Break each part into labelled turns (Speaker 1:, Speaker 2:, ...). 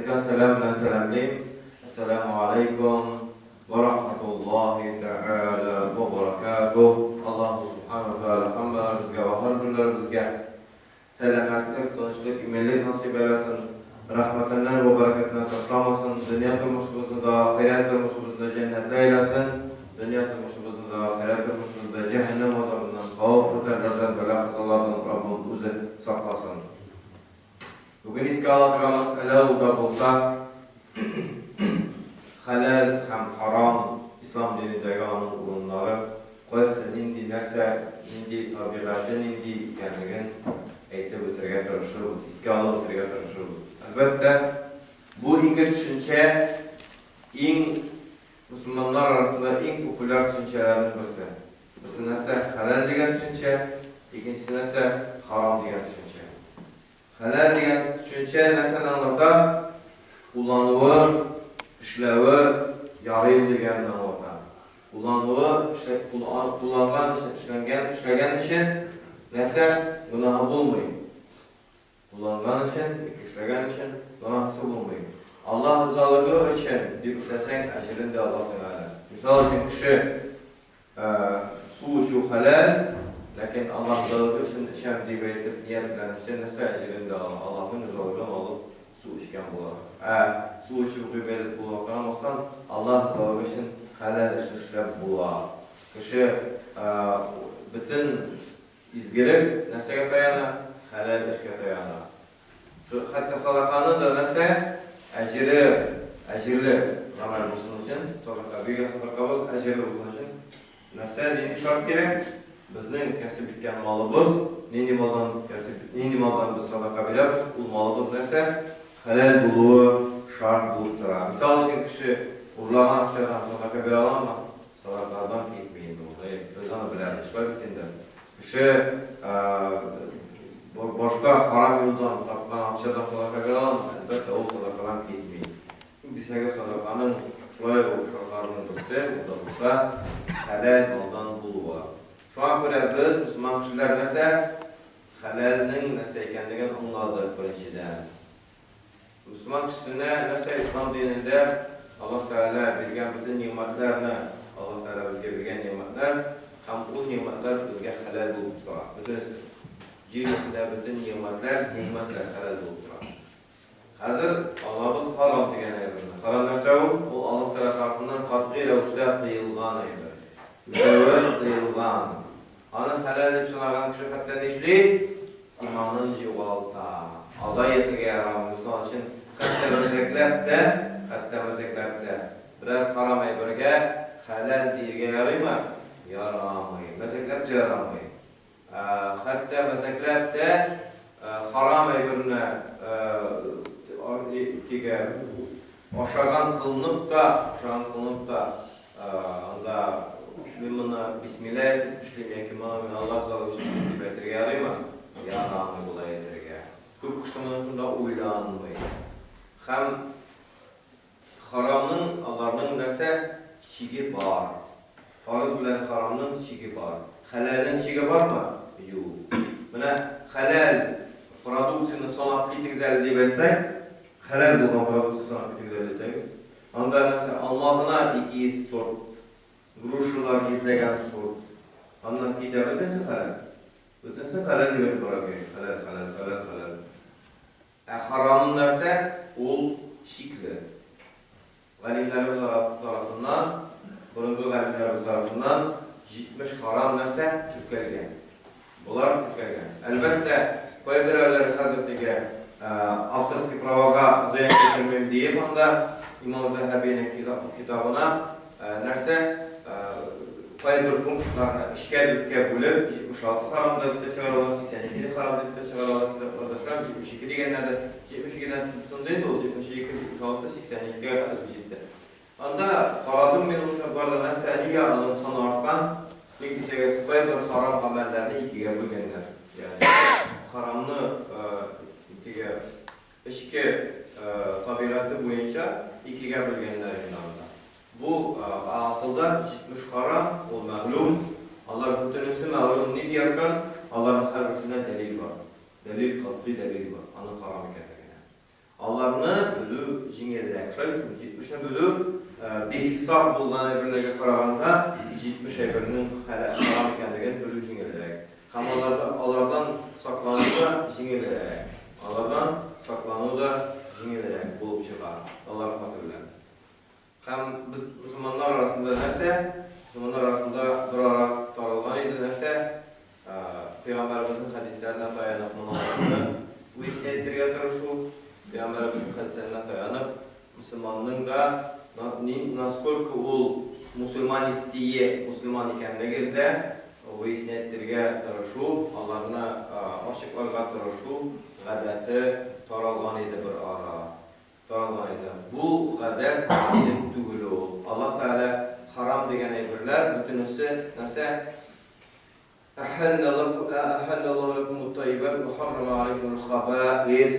Speaker 1: Aleyküm selam, selamlayım. Esselamu aleyküm ve rahmetullahi teala ve berekatuh. Allah subhanahu wa ta'ala hamdlarımızga ve har günlerimizge selametlik, tanışlık, imellik nasip eylesin. Rahmetinden ve bereketinden taşlamasın. Dünya turmuşumuzda, ahiret turmuşumuzda cennet eylesin. Dünya turmuşumuzda, ahiret turmuşumuzda cehennem azabından, kavf öterlerden, bela kazalardan Rabbim bizi saklasın. Bugün izge alatırgan mesele da bulsa halal hem haram İslam dinindeki anın urunları qoysun indi nese, indi tabiatın, indi ekanligin aytib o'tirga tirishimiz, izge alib o'tirga tirishimiz. Albatta bu ingi tushuncha Müslümanlar arasında en popüler düşüncelerden birisi. Birisi nese halal degan tushuncha, ikincisi nese haram degan tushuncha. Halal degan tushuncha narsani anlatar, qo'llanuvi, ishlavi, yaraydi deganni anlatar. Qo'llanuvi, ishlagan ishi narsa gunohi bo'lmaydi. Qo'llangan ishi, ishlagan ishi gunohsi bo'lmaydi. Allah rizoligi uchun deb ishlasang, ajrini Alloh sanadi. Misol uchun kishi suv ichu halal, lekin Allah rizoligi uchun isham deb aytib niyatlansa, narsa ajrini Allohning rizoligidan olib suv ichgan bo'ladi. Suv ichib ibodat bo'lgan Allah rizoligi uchun halal ishlab bo'ladi. Kishi bütün izgilik narsaga tayanadi, halal ishga tayanadi. Shu hatta sadaqani da narsa ajrli amal bo'lsin uchun, sadaqa bergan sadaqamiz ajrli bo'lsin uchun narsa neni shart kerak? Bizning kasb etgan molimiz, neni moldan biz sadaqa beramiz, u molimiz narsa halal bo'lishi shart bo'lib turadi. Misol uchun kishi urlagan aqchadan sadaqa bera oladimi? Sadaqadan ketmaydi. O'zini biladi, shunday endi. Kishi boshqa harom yo'ldan topgan aqchadan sadaqa bera oladimi? Albatta, u sadaqadan ketmaydi. Desaga sadaqaning shunday bo'lishlarining birisi, u da bo'lsa halal moldan bo'lishi. Shunga ko'ra biz musulmon kishilar narsa halalning narsa ekanligini angladi birinchidan. Musulmon kishining narsa islom dinida Alloh taolo bergan bütün ne'matlarni, Alloh taolo bizga bergan ne'matlar, ham u ne'matlar bizga halal bo'lib turadi. Birinchisi, yer bütün ne'matlar halal bo'lib turadi. Hozir Allohimiz harom degan aytdi. Harom narsa u Alloh taolo tomonidan qat'iy ravishda tiyilgan edi. Tiyilgan. Ana halal deb sanagan kishi hatto nishli imonini yo'qotadi. Alloh yetiga harom misol uchun hatto mazaklarda biror harom aytlarga halal deyilga yaraymi? Yaramaydi. Mazaklar yaramaydi. Hatto mazaklarda harom aytlarni ikiga oshirgan qilinib da anda men buni bismillah ishlayman, men Alloh sog'liq uchun deb ayttirga yaraymi? Yaramaydi bo'lay ayttirga. Ko'p qishloqlarda bunda o'ylanmaydi. Ham haromning Allohning narsa chigi bor. Farz bilan haromning chigi bor. Halalning chigi bormi? Yo'q. Mana halal produksiyani sanab yetkazadi deb aytsak, halal bo'lgan produksiya sanab yetkazadi desak, unda narsa Allohning 200 sort, grushalar yezlagan sort. Ondan keyin o'tsa halal. O'tsa halal deb boradi. Halal. Haromning narsa ul şikli. Galimlerimiz tarafından, burunlu galimlerimiz tarafından 70 haram narsa tükkelgen. Bular tükkelgen. Elbette koy birerleri hazretlige avtorski pravaga ziyan getirmeyim deyip onda İmam Zahabi'nin kitabına narsa koy bir punktlarına işgal edip bölüp 76 haramda çıkarılır, 82 haramda çıkarılır, arkadaşlar 72 degenlerde 72'den tutunduydu, o 72, 76, 82'ye kadar geçti. Anda qaradım men o'shalarda narsa niga son ortdan ikisiga koy bir harom amallarni ikkiga bo'lganlar. Ya'ni haromni ikkiga ishki tabiati bo'yicha ikkiga bo'lganlar endi. Bu aslida 70 harom o ma'lum. Allah bütünüsü ma'lum ne deyarkan Allah'ın har birisine delil var. Delil, qat'iy delil var. Onun haram ekanligini. Аларны бөлү жеңелрәк. Шулай 70-не бөлү бехисап булган әйберләргә караганда 70 әйбернең харам икәнлеген бөлү жеңелрәк. Һәм алардан саклану да жеңелрәк. Алардан саклану да жеңелрәк булып чыга. Алар хатırlar. Һәм biz мусламаннар арасында нәрсә? Мусламаннар арасында бер ара таралган иде нәрсә? Пәйгамбәребезнең хәдисләренә таянып моны үҗәтләргә тырышу, Пәйгамбәребезнең хәдисләренә таянып, мусламанның да насколько ул мусульман истие, мусульман икәнлегендә выяснятырга тырышу, аларны ачыкларга тырышу гадәте таралган иде бер ара. Таралган иде. Бу гадәт ачык түгел ул. Аллаһ Тәгалә харам дигән әйберләр бөтенесе нәрсә? أحل الله لكم الطيبات وحرم عليكم الخبائث.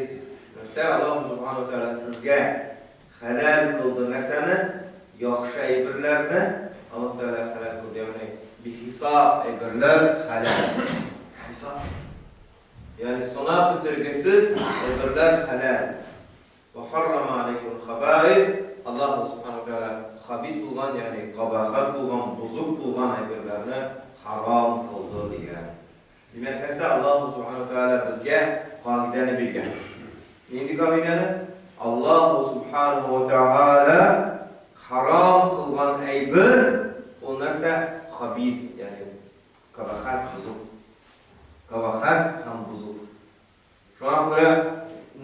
Speaker 1: Нәрсә Аллаһ Субханаһу Тәгалә сезгә халал кылды нәрсәне? Яхшы әйберләрне Аллаһ Тәгалә халал кылды. Ягъни бихисап әйберләр халал. Хисап. Ягъни санап бетергесез әйберләр халал. وحرم عليكم الخبائث. Аллаһ Субханаһу Тәгалә хабис булган, ягъни кабахат булган, бузук булган әйберләрне haram kıldı diyen. Demek ise Allah Subhanahu Teala bizge kaideni bilgen. Neydi kaideni? Allah Subhanahu Teala haram kılgan eybir, onlar ise habis, yani kabahat buzuk. Kabahat hem buzuk. Şu an böyle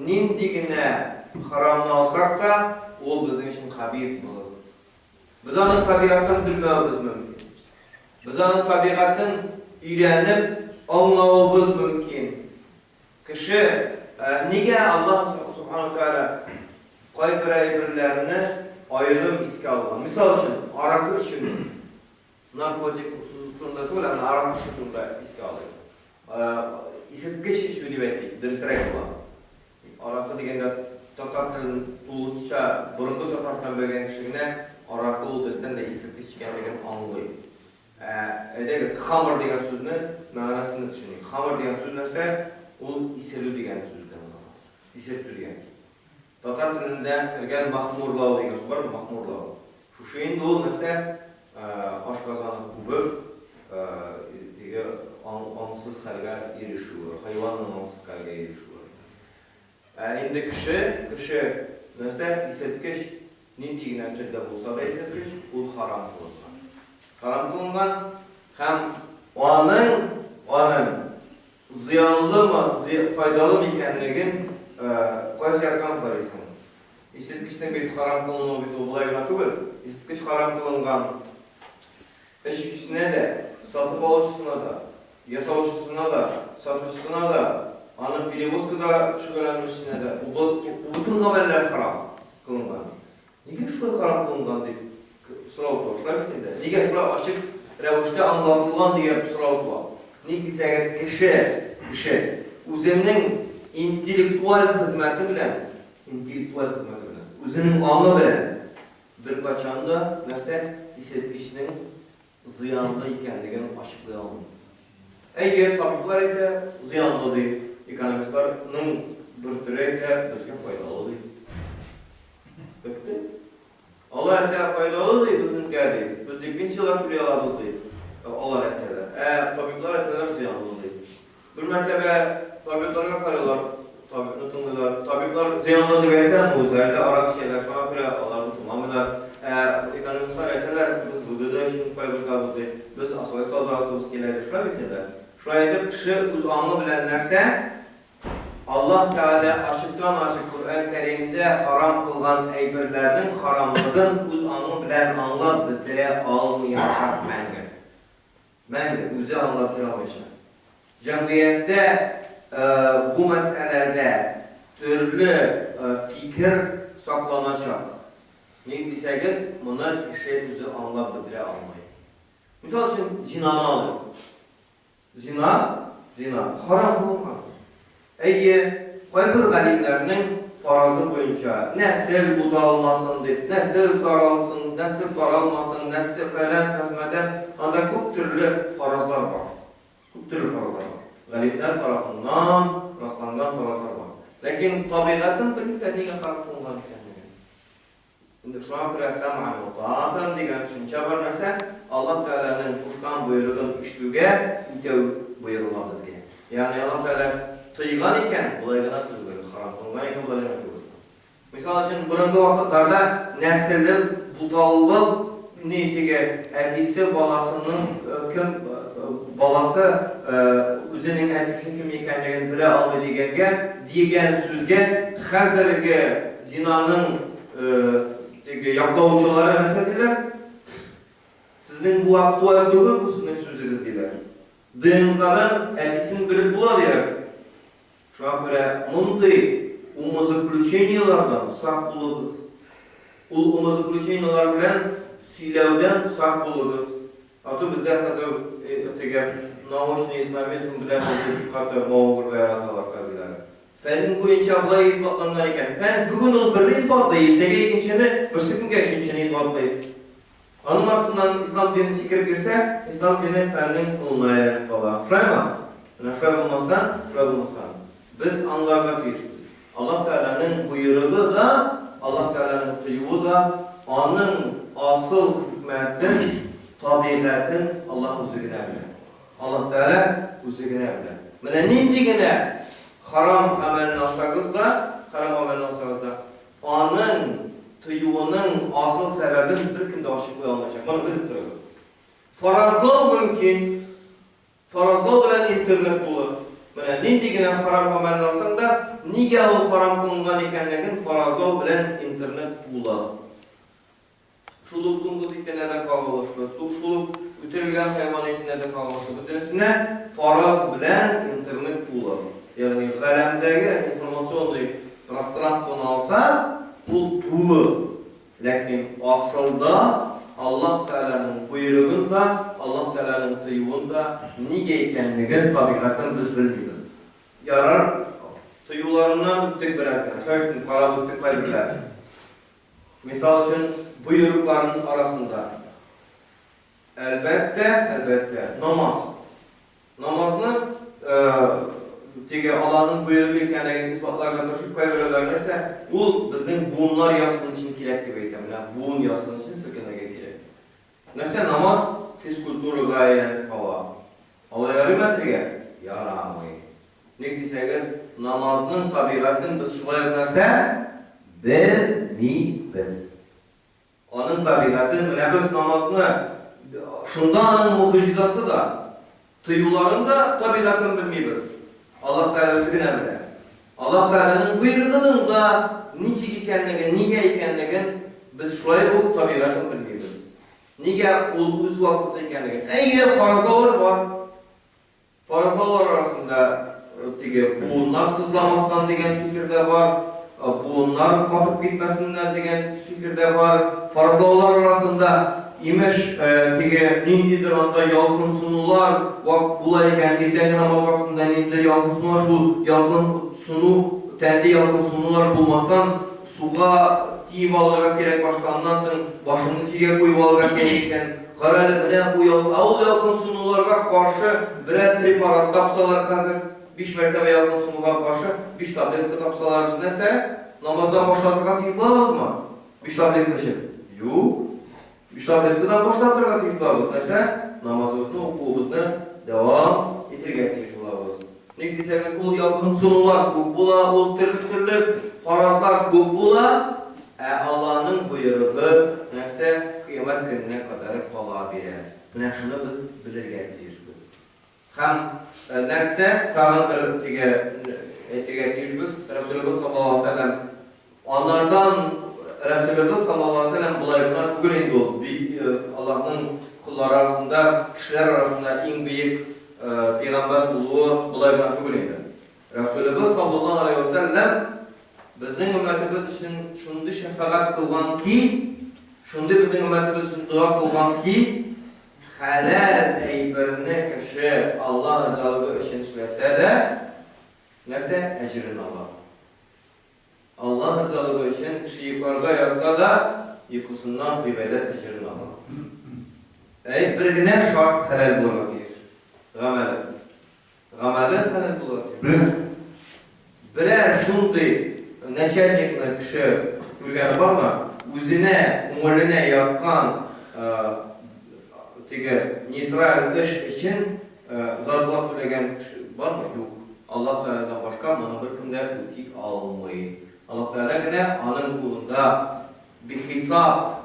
Speaker 1: nindigine haramını alsak da, o bizim için habis buzuk. Biz onun tabiatını bilmemiz mümkün. Biz onun tabiatını öğrenip anlamamız mümkün. Kişi niye Allah Subhanahu Teala kayıp ayrımlarını ayrım iske algan? Misal için arakı için narkotik turunda değil ama arakı için turunda iske alırız. İsitkiş işi diyecek, dürüstlük olan. Arakı degende Tatar tilinin tuluşça burundu Tatar'tan bölgen kişine arakı olduğundan da isitkiş işkenliğini anlıyor. Ederiz, xamır degen sözünü mənasını düşünün. Xamır degen söz nəsə? O iselü degen sözdür. İselü degen. Tatar tilində kirgen mahmurlav degen söz var mı? Mahmurlav. Şu şeyin de o nəsə aşqazanı kubur, ansız xəlqə erişiyor, hayvanla ansız xəlqə erişiyor. İndi kişi nəsə isetkiş nindiğinə türdə bulsa da isetkiş, o haram kılınır. Haram kılıngan hem onun ziyanlı mı, faydalı mı ikenligin kaç yarkan parayısın. İsitkiçten bir haram kılınma bir olayına tügül. İsitkiç haram kılıngan eşkişine de, satıp alıcısına da, yasalıcısına da, satışçısına da, anın перевозкада şüphelenmişsine de, bu bütün haberler haram kılıngan. Niye şöyle haram kılıngan deyip so'rov to'g'ri bitdi. Nega shular ochiq ravishda anlatilgan degan so'rov bor. Nega desangiz, kishi o'zining intellektual xizmati bilan, o'zining ong'i bilan bir qachonda narsa isitkichning ziyonli ekanligini ochiqlay olmaydi. Agar tabiblar esa ziyonli deydi, ekonomistlarning bir turi esa bizga foydali deydi. Bitti. Allah Teala faydalı değil bizim geldi. Biz de bin yıllar türüyorlarız değil. Allah Teala. Tabipler Teala ziyanlı değil. Bir mertebe tabiplerine karıyorlar. Tabipler ziyanlı değil. Muzlarda arak şeyler şu an bile Allah'ın tamamıyla ekonomistler Teala biz bu da şimdi paylaşıyoruz değil. Biz asıl saldırısımız gelir. Şuna bitirler. Şu ayette kişi uz anlı bilenlerse Allah Teala açıktan açık Kur'an-ı Kerim'de haram kılgan eyberlerinin haramlığın uz anı bilen anlar bitire almayacak məngə. Özü anlatıramayacak. Cemiyette bu meselede türlü fikir saklanacak. Ne deseniz, bunlar kişi özü anlar bitire almayı. Misal için zinanı alır. Zina haram kılmaz. Qayber galimlərinin farazı boyunca nəsil budalmasın deyib, nəsil daralsın, nəsil daralmasın, nəsil fələn kəsmədən anda көп türlü farazlar var. Galimlər tarafından rastlanan farazlar var. Lakin tabiatın bilmekler nega fark olgan ekanligini. Endi şuna ko'ra sam'an va ta'atan degan tushuncha bor narsa Alloh taolaning qo'shgan buyrug'ini eshituvga itav buyruqlar bizga. Ya'ni Alloh taolo tiygan ekan, bularga tug'il, harom qilgan ekan, bularga tug'il. Misol uchun burungi vaqtlarda nasldir butalib niyetiga atisi bolasının balası o'zining atisi kim ekanligini bila olmaydiganga degan so'zga hozirgi zinoning yoqlovchilari nima deydilar? Sizning bu aktual tug'il, bu sizning so'zingiz deydilar. DNK'dan atisini bilib bo'ladi. Shunga ko'ra bunday umozаключенияларdan saq bo'lamiz. U umozаключениялар bilan siylaudan saq bo'lamiz. Hatto bizda hozir o'tiga namoshni islamizm bilan hatto ma'lum bayonotlar qiladilar. Fan bo'yicha bunday isbotlangan ekan. Fan bugun u bir isbotlaydi, ertaga ikkinchini, birsi kunga uchinchini isbotlaydi. Onun ardından İslam dinini sikirib girse, İslam dini fanning quluna aylanib qoladi. Shunaymi? Mana shunday bo'lmasdan, biz anlarga tegishmiz. Alloh taolaning buyrug'i da, Alloh taolaning tiyuvi da, onun asıl hikmetin, tabiatin Allah o'zigina biladi. Alloh taolo o'zigina biladi. Mana nendigina harom amalni olsangiz-da, onun tiyuvining asıl sebebini bir kimda oshib qo'ya olmayacak. Bunu bilib turamiz. Farazlov mumkin. Farazlov bilan internet bo'ladi. Mana nendigina harom amalni olsang-da, nega u harom qilingan ekanligini farazlov bilan internet bo'ladi. Şuluk dunguz itinede kalmıştır. Şuluk üterilgen hayvan itinede kalmıştır. Bütünsüne faraz bilen internet bular. Yani galemdeki informasyonlu пространствonu alsa bu tuğu. Lakin aslında Allah Teala'nın buyruğunda, Allah Teala'nın tıyuğunda nige ekenligini tabiatını biz bilmiyoruz. Yarar tıyularından tek bırakın. Şöyle kalabalık kalbiler. Misal için buyrukların arasında elbette namaz. Namazını Allah'ın buyruğu ekanligini isbotlarga turishib qo'yaveradilar esa, u bizning buğunlar yazsın için kerak deb aytaman. Buğun yazsın için silkinaga kerak. Narsa namoz fizkulturaga aylanib qoladi. Alloh yaramatga yaramaydi. Nega desangiz, namozning tabiatini biz shunday narsa bilmaymiz. Onun tabiatını, biz namazını şundanın mucizası da, tıyuların da tabiatını bilmeyiz. Allah Teala özgüne bilir. Allah Teala'nın buyruğunun da niçin ekenligini, nige ekenligini biz şöyle bu tabiatını bilmeyiz. Nige öz vakitte ekenligini. Eğer farzlar var, farzlar arasında bunlar sızlamasından degen fikirde var. Bunlar kapıp gitmesinler degen fikirde var. Farzlar arasında imiş nindidir onda yalgın sunular bular eken ertenge namaz vaktinde nindidir yalgın sunular şu yalgın sunu tendi yalgın sunular bulmasdan suğa tiyip alırga gerek başkanından so'ng başını yerga qo'yib alırga gerek ekan. Qarali bilan bu yalgın sunularga qarshi birer preparat topsalar hozir 5 martaba yalgın sunuga qarshi 5 tabletka topsalar biz nesa namazdan boshlatırga tiyip alamizmi? 5 tabletka ichib? Yo'q. 5 tabletkadan boshlatırga tiyip alamiz. Nesa namazimizni o'quvimizni davom ettirga tiyip olamiz. Nega desangiz, bu yalgın sunular ko'p bo'ladi, u turli farazlar ko'p bo'ladi. Allah'ın buyruğu nesa qiyomat kunine kadar qolaveradi. Mana shuni biz bilirga tiyishmiz. Ham narsa tag'in bir aytirga tiyishmiz. Rasululloh sallallohu alayhi vasallam onlardan Rasululloh sallallohu alayhi vasallam bulardan bugun endi Allah'ın kulları arasında, kişiler arasında en büyük peygamber uluğu bulardan bugun endi. Rasululloh sallallohu alayhi vasallam bizning ummatimiz uchun shunday shafaat qilganki, shunday bizning ummatimiz uchun duo qilganki, halal aybirni kishi Alloh rizoligi uchun ishlasa-da, narsa ajrini oladi. Allah rizoligi uchun kishi yuqoriga yotsa-da, uyqusidan ibodat ajrini oladi. Birgina shart halal bo'ladi. G'amali halal bo'ladi. Biror shunday kişi görgeni var mı? Üzüne, umurine yakkan neytral iş için zarflat ödegen kişi var mı? Yok. Allah Teala'dan başka mana bir kimde ötik almayı. Allah Teala yine anın kulunda bir hesap,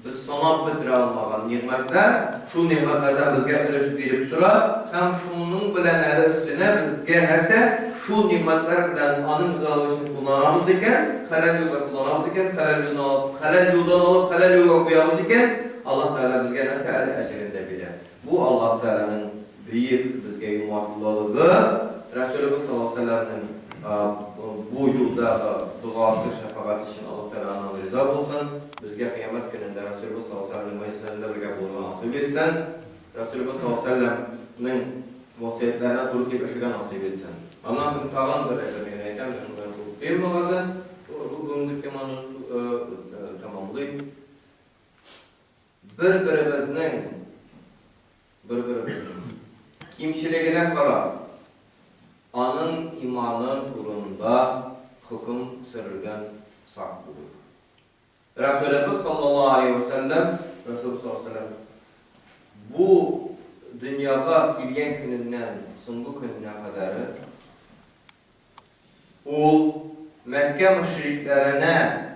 Speaker 1: biz sanat bitire almagan nimetler, şu nimetlerden bizge ülüş verip tura, hem şunun bilen eli üstüne bizge nese, şu nimetler bilen anın güzelliğini kullanamız iken, halal yolda kullanamız iken, halal yoldan alıp halal yolda koyamız iken, Allah Teala bizge nese eli ecrinde bile. Bu Allah Teala'nın büyük bizge yumaklılığı, Resulü sallallahu aleyhi ve sellem'in bu yolda duası, şefaat için Allah Teala'nın rıza olsun. Bizge kıyamet gününde Resulü sallallahu aleyhi ve sellem'in meclislerinde birge bulunma nasip etsin. Resulü sallallahu aleyhi ve sellem'in vasiyetlerine durup yaşayan nasip etsin. Ondan sonra tağlan da reklamını eytem de şunları bulup değil mi olazın? Bu bugünkü temanın tamamlayayım. Birbirimizin kimçiligine kara, anın imanın uğrunda hüküm sürülgen sak budur. Resulullah sallallahu aleyhi ve sellem bu dünyada girgen gününden sungu gününe kadar o Mekke müşriklerine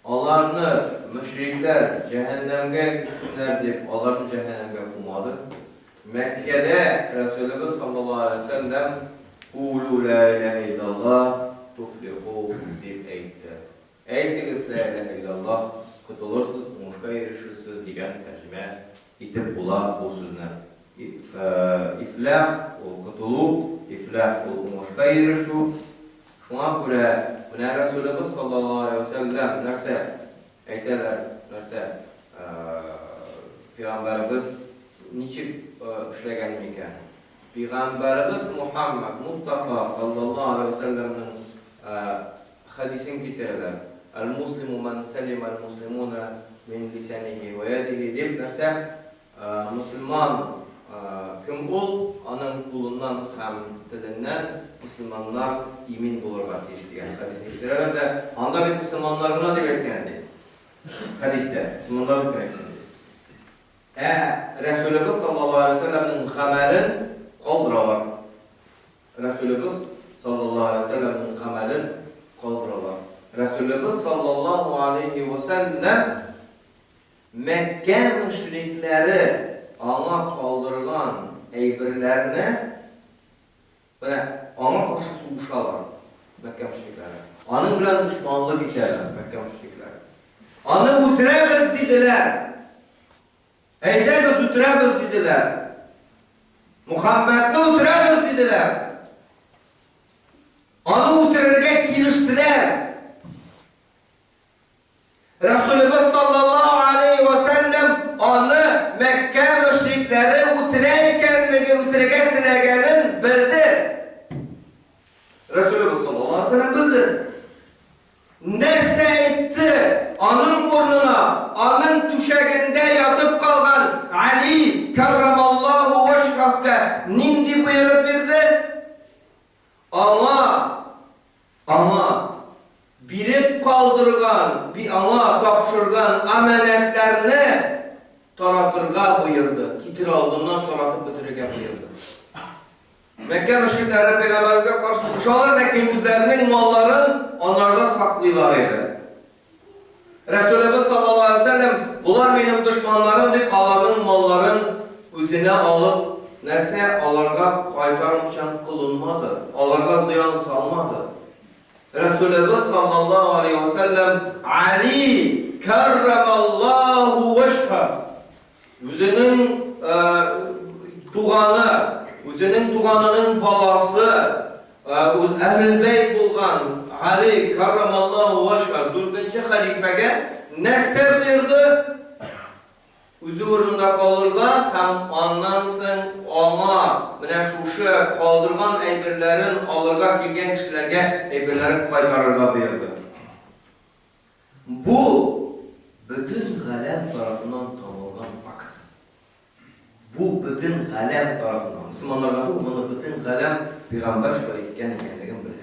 Speaker 1: onlarını müşrikler cehennemge gitsinler deyip onlarını cehennemge kumadı. Mekke'de Resulullah sallallahu aleyhi ve sellem "Kulu la ilahe illallah tuflihu" deyip eğitti. Eğitiniz la ilahe illallah, kutulursunuz, muşka erişirsiniz diyen tercüme itip bula bu sözler. İflah, o kutulu, iflah, o muşka erişu. Şuna göre Resulullah sallallahu aleyhi ve sellem nerse eğiterler, nerse Peygamberimiz niçin işlegen iken? Peygamberimiz Muhammed Mustafa sallallahu aleyhi ve sellem'in hadisin kitabılar. El-Muslimu men selima el-muslimuna min lisanihi ve yadihi deyip nerse Müslüman kim ol? Anın kulundan hem dilinden Müslümanlar imin bulurlar diye hadisin kitabılar da anda bir Müslümanlar buna demektendi. Hadiste Müslümanlar demektendi. Resulullah sallallahu aleyhi ve sellem'in hamelin kaldıralar. Resulullah sallallahu aleyhi ve sellem'in hamelin kaldıralar. Resulullah sallallahu aleyhi ve sellem Mekke müşrikleri ana kaldırılan eybirlerini ana karşı suğuşalar Mekke müşrikleri. Anın bilen düşmanlığı biterler Mekke müşrikleri. Anı utiremez dediler. Eydeniz utiremez dediler. Muhammed'ni utiremez dediler. Anı utirirge kiliştiler. Resulullah sallallahu aleyhi ve sellem anı Mekke müşrikleri utirgenin bildi. Resulullah sallallahu aleyhi ve sellem bildi. Nerse etti anın burnuna, anın tuşeginde yatıp kalgan Ali kerramallahu veşhakka nindi buyurup verdi. Ama birip kaldırgan, bir ana tapşırgan ameliyatlarını taratırga buyurdu. Kitir aldığından taratıp bitirge buyurdu. Mekke müşrikleri Peygamberimize karşı uşalar Mekke yüzlerinin malların onlarda saklıyorlardı. Resulullah sallallahu aleyhi ve sellem bunlar benim düşmanlarım deyip Allah'ın malların üzerine alıp nerse Allah'a kaytarmışan kılınmadı. Allah'a ziyan salmadı. Resulullah sallallahu aleyhi ve sellem Ali kerramallahu veşhah üzerinin tuğanının babası Ehl-i Beyt bulgan Ali kerramallahu veşhah 4. halifege nerse buyurdu? Üzüründe kalırga hem anlansın ona şuşu kaldırgan eybirlerin alırga girgen kişilerge eybirlerin kaytarırga buyurdu. Bu bütün galem tarafından tanılgan fakt. Bu bütün galem tarafından. Müslümanlarga bu bunu bütün galem Peygamber şöyle etken bilir.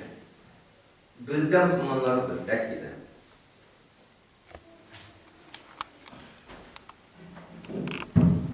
Speaker 1: Biz de Müslümanları bilsek idi.